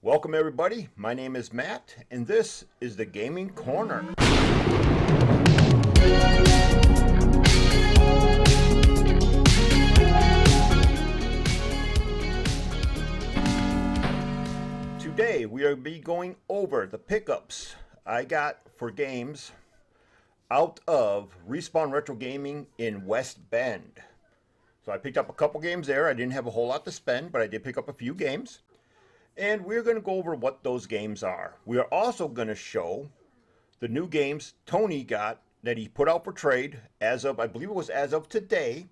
Welcome everybody, my name is Matt, and this is the Gaming Corner. Today we are be going over the pickups I got for games out of Respawn Retro Gaming in West Bend. So I picked up a couple games there. I didn't have a whole lot to spend, but I did pick up a few games. And we're going to go over what those games are. We are also going to show the new games Tony got that he put out for trade as of, I believe it was as of today.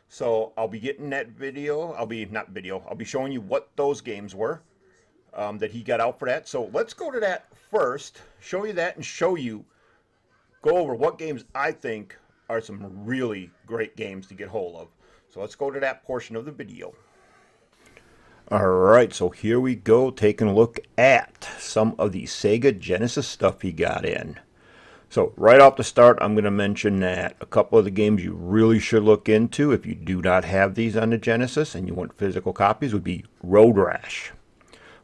So I'll be getting that video. I'll be showing you what those games were that he got out for that. So let's go to that first, show you that, and go over what games I think are some really great games to get hold of. So let's go to that portion of the video. Alright, so here we go, taking a look at some of the Sega Genesis stuff he got in. So right off the start, I'm going to mention that a couple of the games you really should look into if you do not have these on the Genesis and you want physical copies would be Road Rash.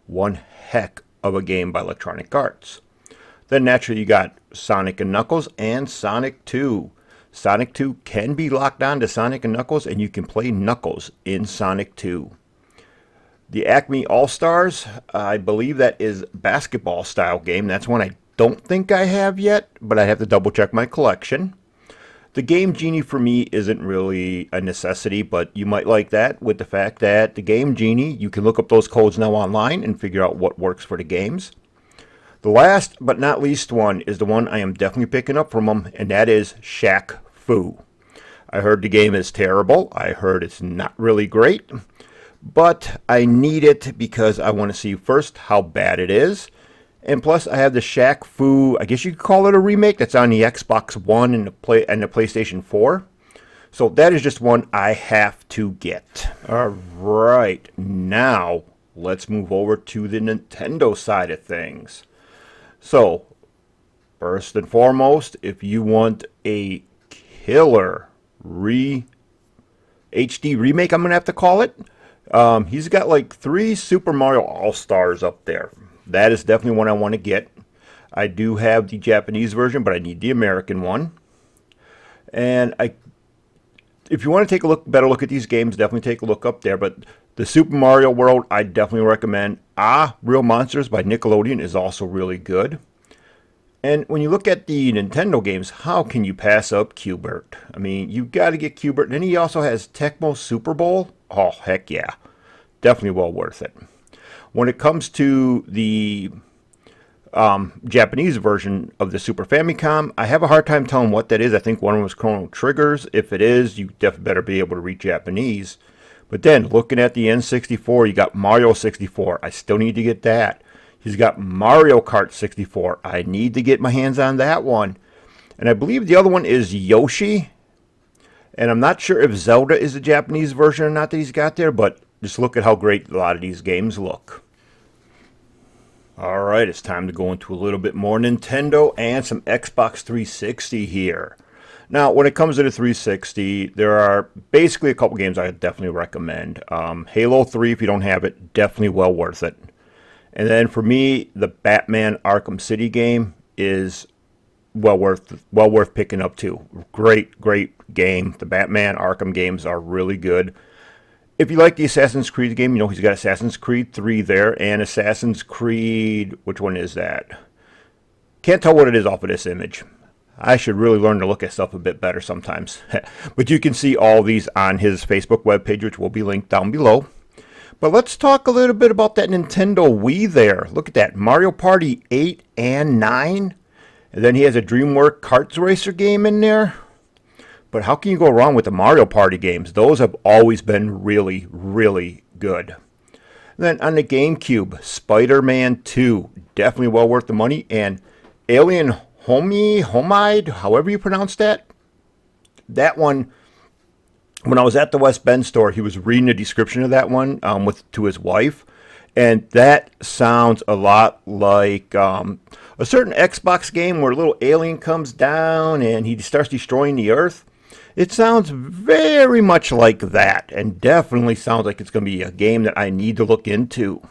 One heck of a game by Electronic Arts. Then naturally you got Sonic & Knuckles and Sonic 2. Sonic 2 can be locked on to Sonic & Knuckles, and you can play Knuckles in Sonic 2. The Acme All-Stars, I believe that is basketball style game. That's one I don't think I have yet, but I have to double check my collection. The Game Genie for me isn't really a necessity, but you might like that with the fact that the Game Genie, you can look up those codes now online and figure out what works for the games. The last but not least one is the one I am definitely picking up from them, and that is Shaq Fu. I heard the game is terrible. I heard it's not really great. But I need it because I want to see first how bad it is. And plus I have the Shaq Fu, I guess you could call it a remake, that's on the Xbox One and the PlayStation 4. So that is just one I have to get. Alright, now let's move over to the Nintendo side of things. So, first and foremost, if you want a killer HD remake, I'm going to have to call it. He's got like 3 Super Mario All-Stars up there. That is definitely one I want to get. I do have the Japanese version, but I need the American one. And if you want to take a better look at these games, definitely take a look up there. But the Super Mario World, I definitely recommend. Real Monsters by Nickelodeon is also really good. And when you look at the Nintendo games, how can you pass up Q*bert? I mean, you've got to get Q*bert. And then he also has Tecmo Super Bowl. Oh, heck yeah. Definitely well worth it. When it comes to the Japanese version of the Super Famicom, I have a hard time telling what that is. I think one of them was Chrono Triggers. If it is, you definitely better be able to read Japanese. But then, looking at the N64, you got Mario 64. I still need to get that. He's got Mario Kart 64. I need to get my hands on that one. And I believe the other one is Yoshi. And I'm not sure if Zelda is the Japanese version or not that he's got there, but just look at how great a lot of these games look. Alright, it's time to go into a little bit more Nintendo and some Xbox 360 here. Now, when it comes to the 360, there are basically a couple games I definitely recommend. Halo 3, if you don't have it, definitely well worth it. And then for me, the Batman Arkham City game is well worth picking up too. Great game. The Batman Arkham games are really good. If you like the Assassin's Creed game, you know he's got Assassin's Creed 3 there and Assassin's Creed, which one is that? Can't tell what it is off of this image. I should really learn to look at stuff a bit better sometimes. But you can see all these on his Facebook webpage, which will be linked down below. But let's talk a little bit about that Nintendo Wii there. Look at that. Mario Party 8 and 9. And then he has a DreamWorks Karts Racer game in there. But how can you go wrong with the Mario Party games? Those have always been really, really good. And then on the GameCube, Spider-Man 2. Definitely well worth the money. And Alien Homide, however you pronounce that. That one, when I was at the West Bend store, he was reading the description of that one to his wife. And that sounds a lot like a certain Xbox game where a little alien comes down and he starts destroying the Earth. It sounds very much like that, and definitely sounds like it's going to be a game that I need to look into.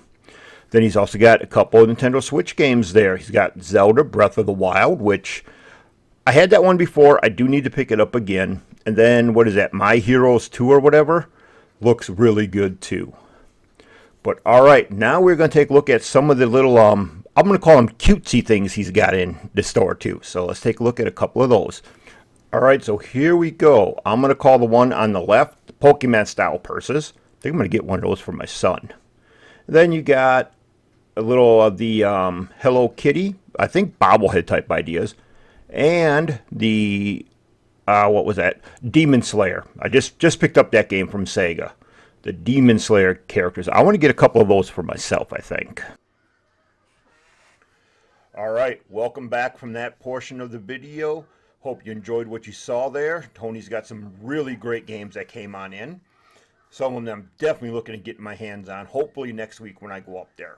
Then he's also got a couple of Nintendo Switch games there. He's got Zelda Breath of the Wild, which I had that one before. I do need to pick it up again. And then, what is that, My Heroes 2 or whatever? Looks really good too. But all right, now we're going to take a look at some of the little, I'm going to call them cutesy things he's got in the store too. So let's take a look at a couple of those. All right, so here we go. I'm going to call the one on the left the Pokemon style purses. I think I'm going to get one of those for my son. Then you got a little of the Hello Kitty, I think bobblehead type ideas. And the, what was that? Demon Slayer. I just picked up that game from Sega. The Demon Slayer characters. I want to get a couple of those for myself, I think. All right, welcome back from that portion of the video. Hope you enjoyed what you saw there. Tony's got some really great games that came on in. Some of them I'm definitely looking to get my hands on, hopefully next week when I go up there.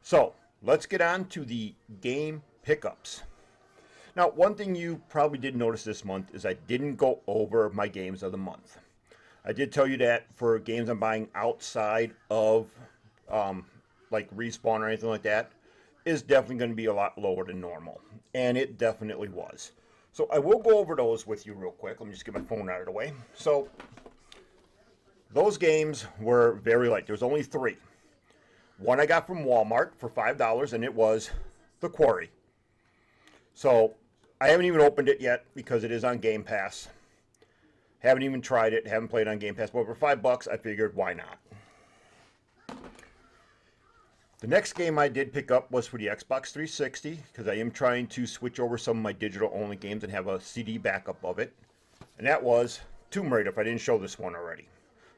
So, let's get on to the game pickups. Now, one thing you probably did notice this month is I didn't go over my games of the month. I did tell you that for games I'm buying outside of like Respawn or anything like that is definitely going to be a lot lower than normal. And it definitely was. So I will go over those with you real quick. Let me just get my phone out of the way. So those games were very light. There was only 3. One I got from Walmart for $5, and it was The Quarry. So I haven't even opened it yet because it is on Game Pass. Haven't even tried it, haven't played on Game Pass, but for $5, I figured, why not? The next game I did pick up was for the Xbox 360, because I am trying to switch over some of my digital-only games and have a CD backup of it. And that was Tomb Raider, if I didn't show this one already.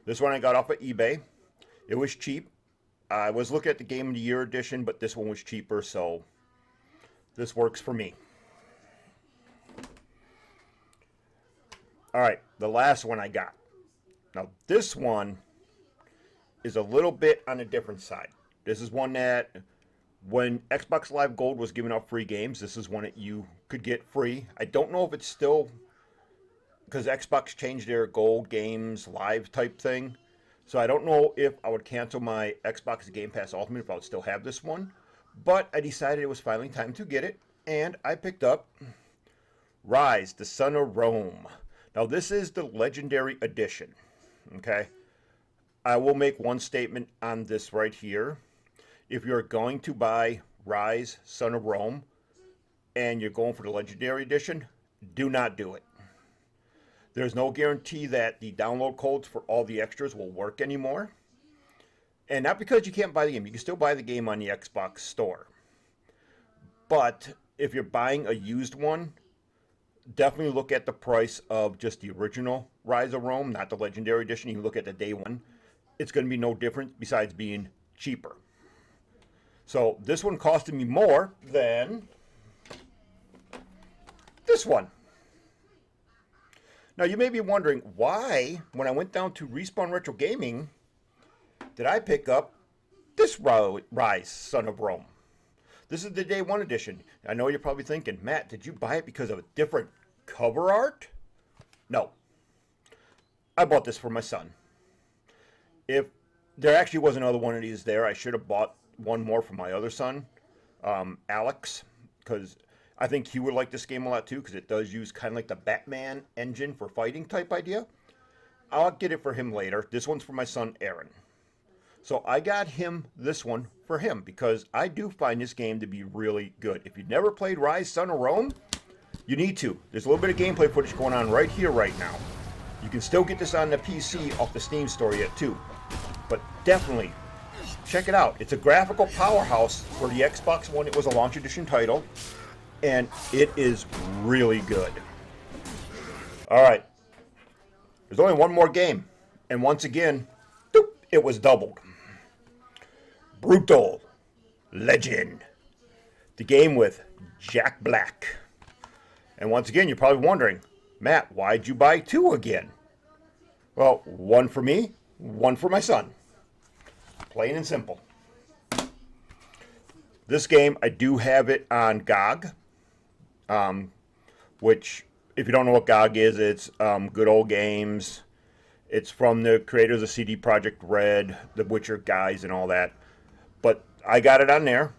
This one I got off of eBay. It was cheap. I was looking at the Game of the Year edition, but this one was cheaper, so this works for me. All right, the last one I got. Now, this one is a little bit on a different side. This is one that, when Xbox Live Gold was giving out free games, this is one that you could get free. I don't know if it's still, because Xbox changed their Gold Games Live type thing. So I don't know if I would cancel my Xbox Game Pass Ultimate if I would still have this one. But I decided it was finally time to get it, and I picked up Rise, the Son of Rome. Now, this is the Legendary Edition, okay? I will make one statement on this right here. If you're going to buy Rise, Son of Rome, and you're going for the Legendary Edition, do not do it. There's no guarantee that the download codes for all the extras will work anymore. And not because you can't buy the game. You can still buy the game on the Xbox store. But if you're buying a used one, definitely look at the price of just the original Rise of Rome, not the Legendary Edition. You look at the day one. It's going to be no different besides being cheaper. So this one costed me more than this one. Now you may be wondering why, when I went down to Respawn Retro Gaming, did I pick up this Rise, Son of Rome. This is the Day 1 edition. I know you're probably thinking, Matt, did you buy it because of a different cover art? No. I bought this for my son. If there actually was another one of these there, I should have bought one more for my other son, Alex, because I think he would like this game a lot too, because it does use kind of like the Batman engine for fighting type idea. I'll get it for him later. This one's for my son, Aaron. So I got him this one for him because I do find this game to be really good. If you've never played Rise, Son of Rome, you need to. There's a little bit of gameplay footage going on right here, right now. You can still get this on the PC off the Steam store yet too. But definitely, check it out. It's a graphical powerhouse for the Xbox One. It was a launch edition title. And it is really good. Alright. There's only one more game. And once again, doop, it was doubled. Brutal Legend. The game with Jack Black. And once again, you're probably wondering, Matt, why'd you buy 2 again? Well, one for me, one for my son. Plain and simple. This game, I do have it on GOG. Which, if you don't know what GOG is, it's Good Old Games. It's from the creators of CD Projekt Red, the Witcher guys, and all that. But I got it on there.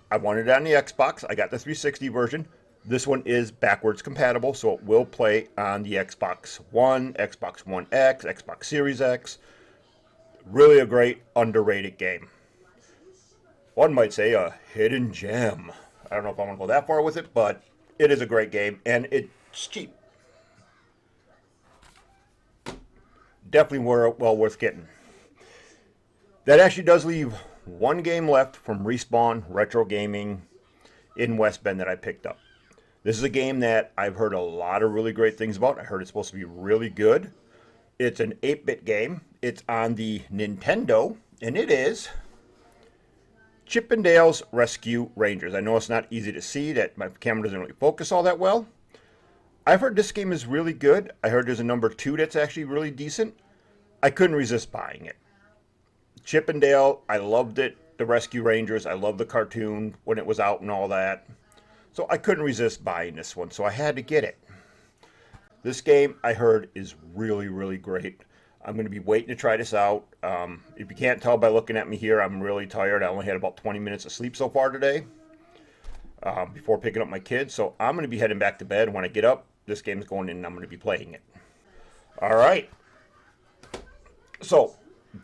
I wanted it on the Xbox. I got the 360 version. This one is backwards compatible, so it will play on the Xbox One, Xbox One X, Xbox Series X. Really a great, underrated game. One might say a hidden gem. I don't know if I want to go that far with it, but it is a great game, and it's cheap. Definitely well worth getting. That actually does leave one game left from Respawn Retro Gaming in West Bend that I picked up. This is a game that I've heard a lot of really great things about. I heard it's supposed to be really good. It's an 8-bit game. It's on the Nintendo, and it is Chip 'n Dale's Rescue Rangers. I know it's not easy to see, that my camera doesn't really focus all that well. I've heard this game is really good. I heard there's a number 2 that's actually really decent. I couldn't resist buying it. Chip 'n Dale, I loved it. The Rescue Rangers, I loved the cartoon when it was out and all that. So I couldn't resist buying this one, so I had to get it. This game, I heard, is really, really great. I'm going to be waiting to try this out. If you can't tell by looking at me here, I'm really tired. I only had about 20 minutes of sleep so far today before picking up my kids. So I'm going to be heading back to bed. When I get up, this game's going in and I'm going to be playing it. All right. So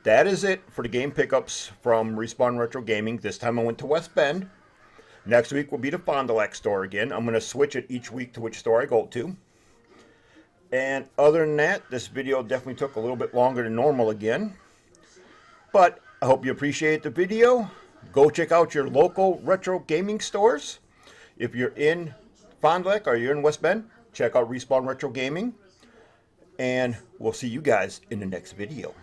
that is it for the game pickups from Respawn Retro Gaming. This time I went to West Bend. Next week will be the Fond du Lac store again. I'm going to switch it each week to which store I go to. And other than that, this video definitely took a little bit longer than normal again. But I hope you appreciate the video. Go check out your local retro gaming stores. If you're in Fond du Lac or you're in West Bend, check out Respawn Retro Gaming. And we'll see you guys in the next video.